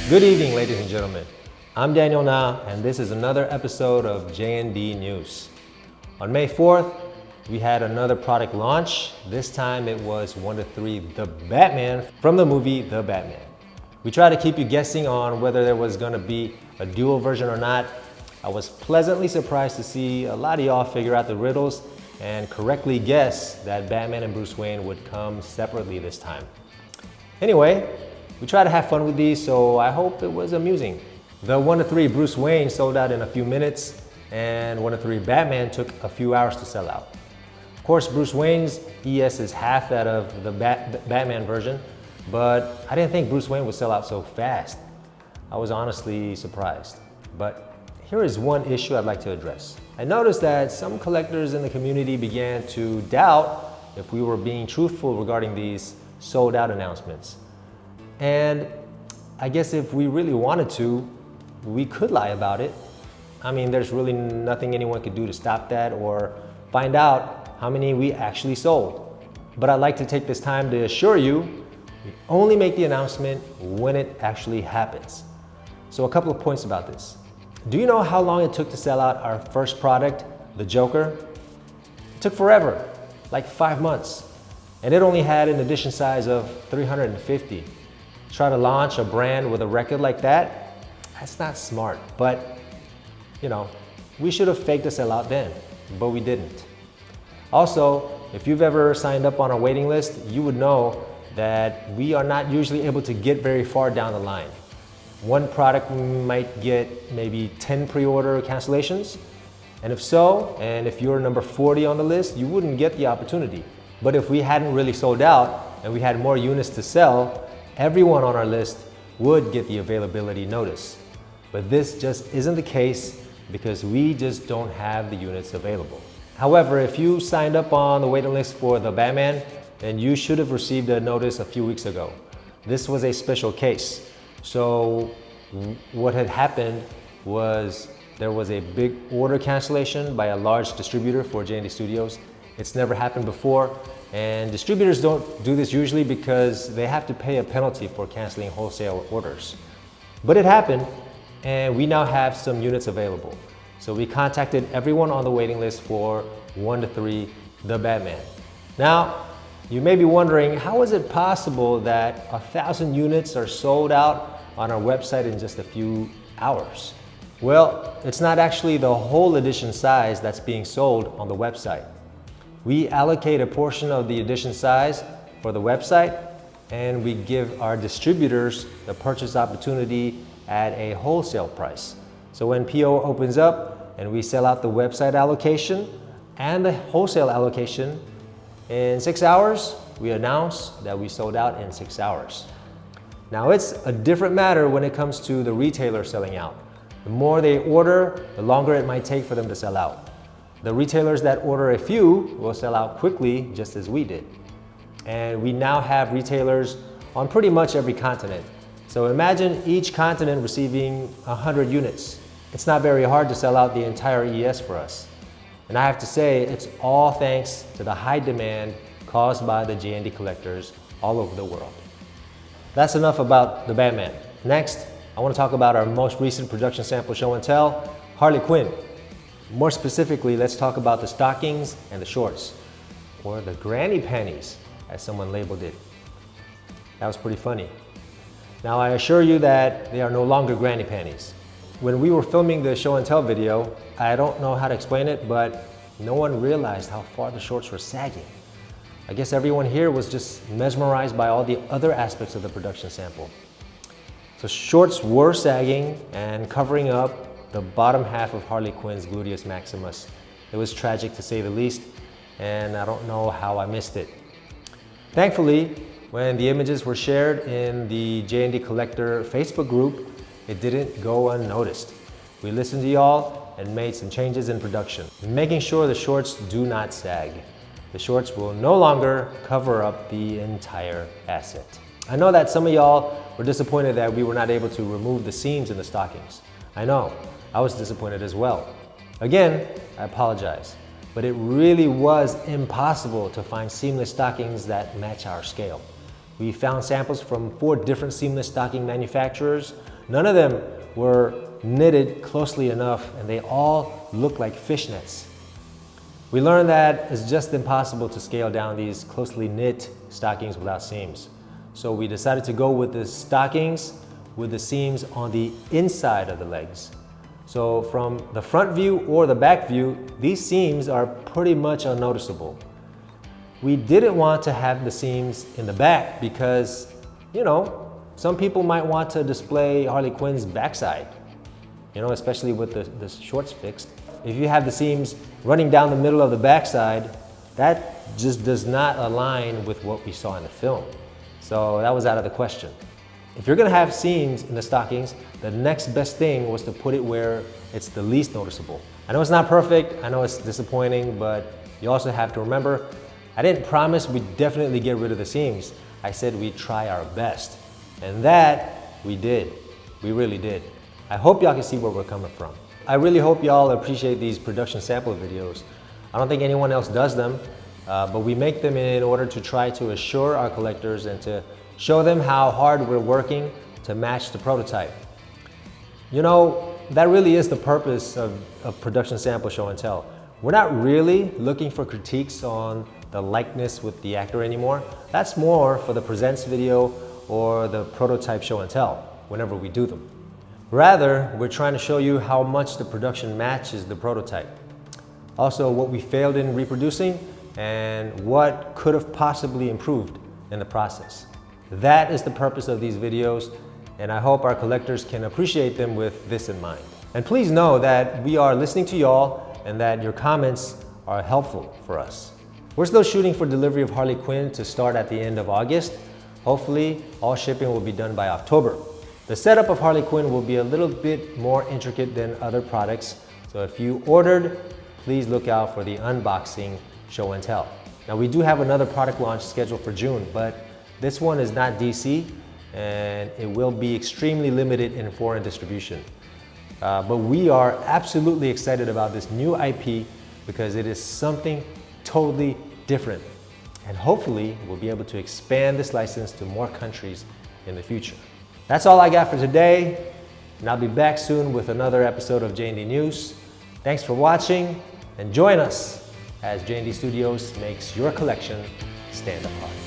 Good evening, ladies and gentlemen. I'm Daniel Na, and this is another episode of JND News. On May 4th, we had another product launch. This time it was 1 to 3 The Batman from the movie The Batman. We tried to keep you guessing on whether there was going to be a dual version or not. I was pleasantly surprised to see a lot of y'all figure out the riddles and correctly guess that Batman and Bruce Wayne would come separately this time. Anyway, we try to have fun with these, so I hope it was amusing. The 1 to 3 Bruce Wayne sold out in a few minutes, and 1 to 3 Batman took a few hours to sell out. Of course, Bruce Wayne's ES is half that of the Batman version, but I didn't think Bruce Wayne would sell out so fast. I was honestly surprised. But here is one issue I'd like to address. I noticed that some collectors in the community began to doubt if we were being truthful regarding these sold out announcements. And I guess if we really wanted to, we could lie about it. I mean, there's really nothing anyone could do to stop that or find out how many we actually sold. But I'd like to take this time to assure you, we only make the announcement when it actually happens. So a couple of points about this. Do you know how long it took to sell out our first product, the Joker? It took forever, like 5 months. And it only had an edition size of 350. Try to launch a brand with a record like that? That's not smart, but you know, we should have faked a sellout then, but we didn't. Also, if you've ever signed up on a waiting list, you would know that we are not usually able to get very far down the line. One product might get maybe 10 pre-order cancellations, and if so, and if you're number 40 on the list, you wouldn't get the opportunity. But if we hadn't really sold out and we had more units to sell, everyone on our list would get the availability notice. But this just isn't the case because we just don't have the units available. However, if you signed up on the waiting list for the Batman, then you should have received a notice a few weeks ago. This was a special case. So what had happened was there was a big order cancellation by a large distributor for JND Studios. It's never happened before, and distributors don't do this usually because they have to pay a penalty for canceling wholesale orders. But it happened, and we now have some units available. So we contacted everyone on the waiting list for 1 to 3 The Batman. Now, you may be wondering, how is it possible that 1,000 units are sold out on our website in just a few hours? Well, it's not actually the whole edition size that's being sold on the website. We allocate a portion of the edition size for the website, and we give our distributors the purchase opportunity at a wholesale price. So when PO opens up and we sell out the website allocation and the wholesale allocation, in 6 hours, we announce that we sold out in 6 hours. Now it's a different matter when it comes to the retailer selling out. The more they order, the longer it might take for them to sell out. The retailers that order a few will sell out quickly, just as we did. And we now have retailers on pretty much every continent. So imagine each continent receiving 100 units. It's not very hard to sell out the entire ES for us. And I have to say, it's all thanks to the high demand caused by the JND collectors all over the world. That's enough about the Batman. Next, I want to talk about our most recent production sample show and tell, Harley Quinn. More specifically, let's talk about the stockings and the shorts, or the granny panties, as someone labeled it. That was pretty funny. Now, I assure you that they are no longer granny panties. When we were filming the show and tell video, I don't know how to explain it, but no one realized how far the shorts were sagging. I guess everyone here was just mesmerized by all the other aspects of the production sample. So shorts were sagging and covering up the bottom half of Harley Quinn's gluteus maximus. It was tragic to say the least, and I don't know how I missed it. Thankfully, when the images were shared in the JND Collector Facebook group, it didn't go unnoticed. We listened to y'all and made some changes in production, making sure the shorts do not sag. The shorts will no longer cover up the entire asset. I know that some of y'all were disappointed that we were not able to remove the seams in the stockings. I know, I was disappointed as well. Again, I apologize, but it really was impossible to find seamless stockings that match our scale. We found samples from 4 different seamless stocking manufacturers. None of them were knitted closely enough, and they all look like fishnets. We learned that it's just impossible to scale down these closely knit stockings without seams. So we decided to go with the stockings with the seams on the inside of the legs. So from the front view or the back view, these seams are pretty much unnoticeable. We didn't want to have the seams in the back because, you know, some people might want to display Harley Quinn's backside, you know, especially with the shorts fixed. If you have the seams running down the middle of the backside, that just does not align with what we saw in the film. So that was out of the question. If you're gonna have seams in the stockings, the next best thing was to put it where it's the least noticeable. I know it's not perfect, I know it's disappointing, but you also have to remember, I didn't promise we'd definitely get rid of the seams. I said we'd try our best. And that we did. We really did. I hope y'all can see where we're coming from. I really hope y'all appreciate these production sample videos. I don't think anyone else does them, but we make them in order to try to assure our collectors and to show them how hard we're working to match the prototype. You know, that really is the purpose of production sample show and tell. We're not really looking for critiques on the likeness with the actor anymore. That's more for the presents video or the prototype show and tell, whenever we do them. Rather, we're trying to show you how much the production matches the prototype. Also, what we failed in reproducing and what could have possibly improved in the process. That is the purpose of these videos, and I hope our collectors can appreciate them with this in mind. And please know that we are listening to y'all and that your comments are helpful for us. We're still shooting for delivery of Harley Quinn to start at the end of August. Hopefully, all shipping will be done by October. The setup of Harley Quinn will be a little bit more intricate than other products, so if you ordered, please look out for the unboxing show and tell. Now, we do have another product launch scheduled for June, but this one is not DC, and it will be extremely limited in foreign distribution. But we are absolutely excited about this new IP because it is something totally different. And hopefully, we'll be able to expand this license to more countries in the future. That's all I got for today, and I'll be back soon with another episode of JND News. Thanks for watching, and join us as JND Studios makes your collection stand apart.